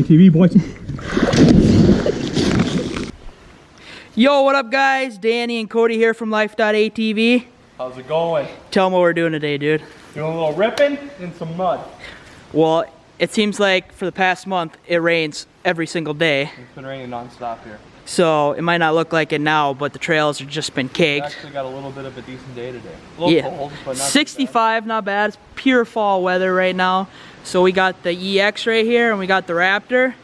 ATV, boys. Yo, what up, guys? Danny and Cody here from life.atv. How's it going? Tell them what we're doing today, dude. Doing a little ripping in some mud. Well, it seems like for the past month, it rains every single day. It's been raining non-stop here. So it might not look like it now, but the trails have just been We caked. actually got a little bit of a decent day today. A little cold, but not 65, not bad. It's pure fall weather right now. So we got the EX right here, and we got the Raptor.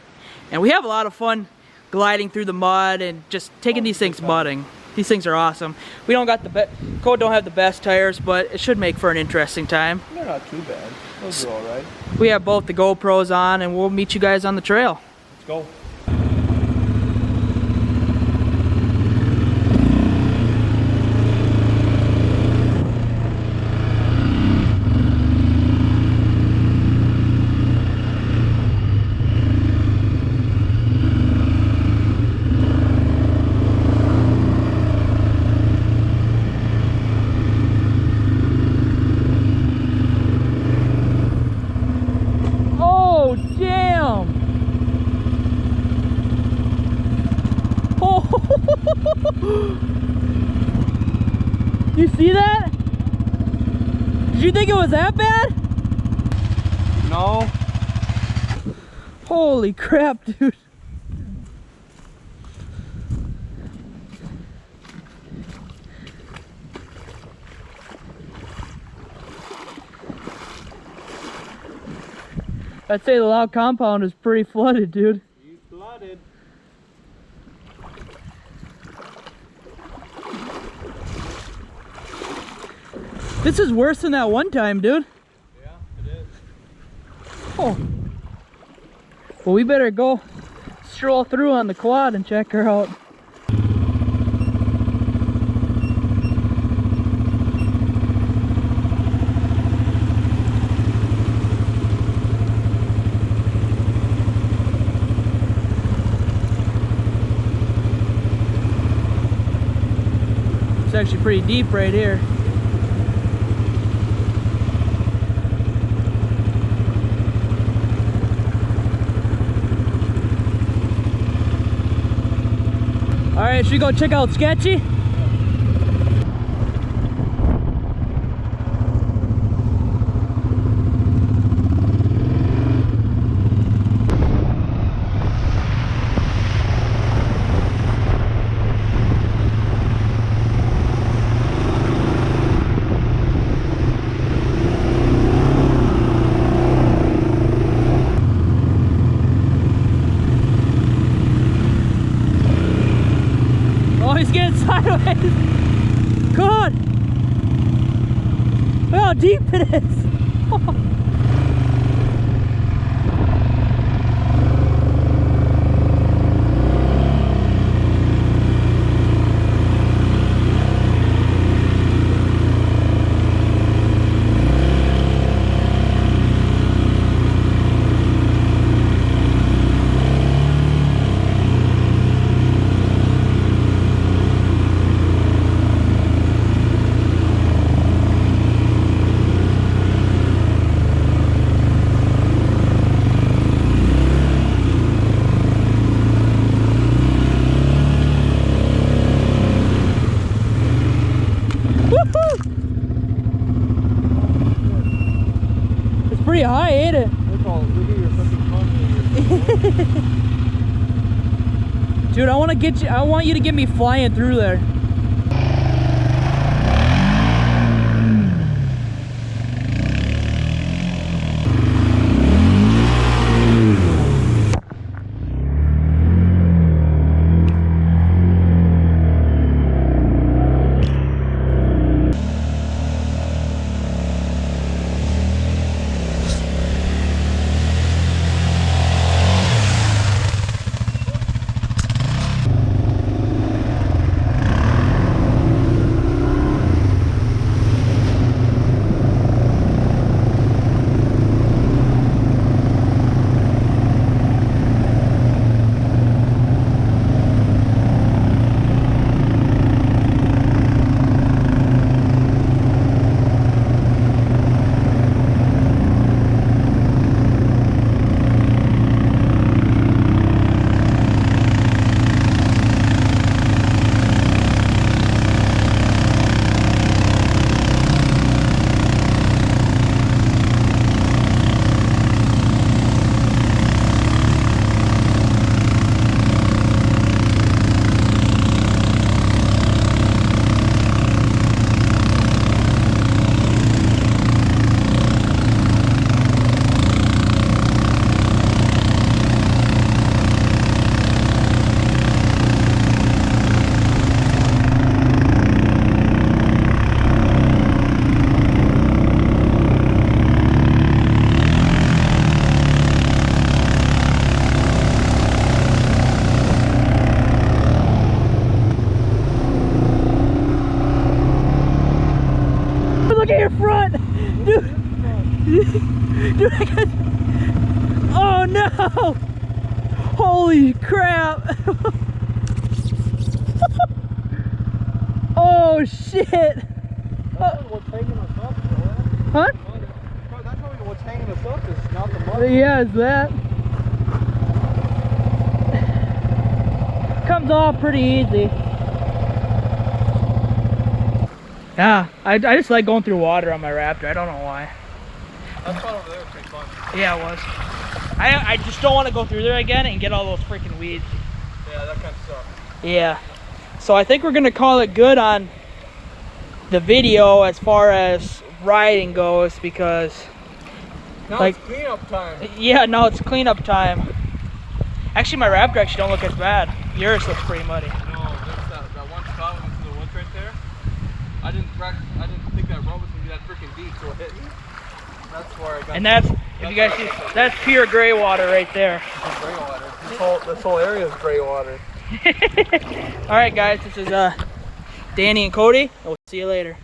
And we have a lot of fun gliding through the mud and just taking these things mudding. These things are awesome. We don't got the Code don't have the best tires, but it should make for an interesting time. They're not too bad. Those are all right. We have both the GoPros on, and we'll meet you guys on the trail. Let's go. You see that? Did you think it was that bad? No. Holy crap, dude. I'd say the Loud compound is pretty flooded, dude. He's flooded. This is worse than that one time, dude. Yeah, it is. Oh. Well, we better go stroll through on the quad and check her out. It's actually pretty deep right here. Alright, should we go check out Sketchy? He's getting sideways. God! Look how deep it is. It's pretty high, ain't it? Look at your fucking Dude, I want you to get me flying through there. Oh shit! That's what's hanging us up, though. Huh? That's probably what's hanging us up, is not the mud. Yeah, it's that. Comes off pretty easy. Yeah, I just like going through water on my Raptor. I don't know why. That spot over there was pretty fun. Yeah, it was. I just don't want to go through there again and get all those freaking weeds. Yeah, that kind of sucks. Yeah. So I think we're gonna call it good on the video as far as riding goes, because Now like, it's cleanup time. yeah, no, it's cleanup time. Actually, my Raptor actually don't look as bad. Yours looks pretty muddy. No, there's that one spot when we went to the woods right there. I didn't think that road was gonna be that freaking deep, so it hit me. That's where I got. And that's, if you guys see, that's pure gray water right there. Gray water. This whole area is gray water. All right, guys, this is Danny and Cody. We'll see you later.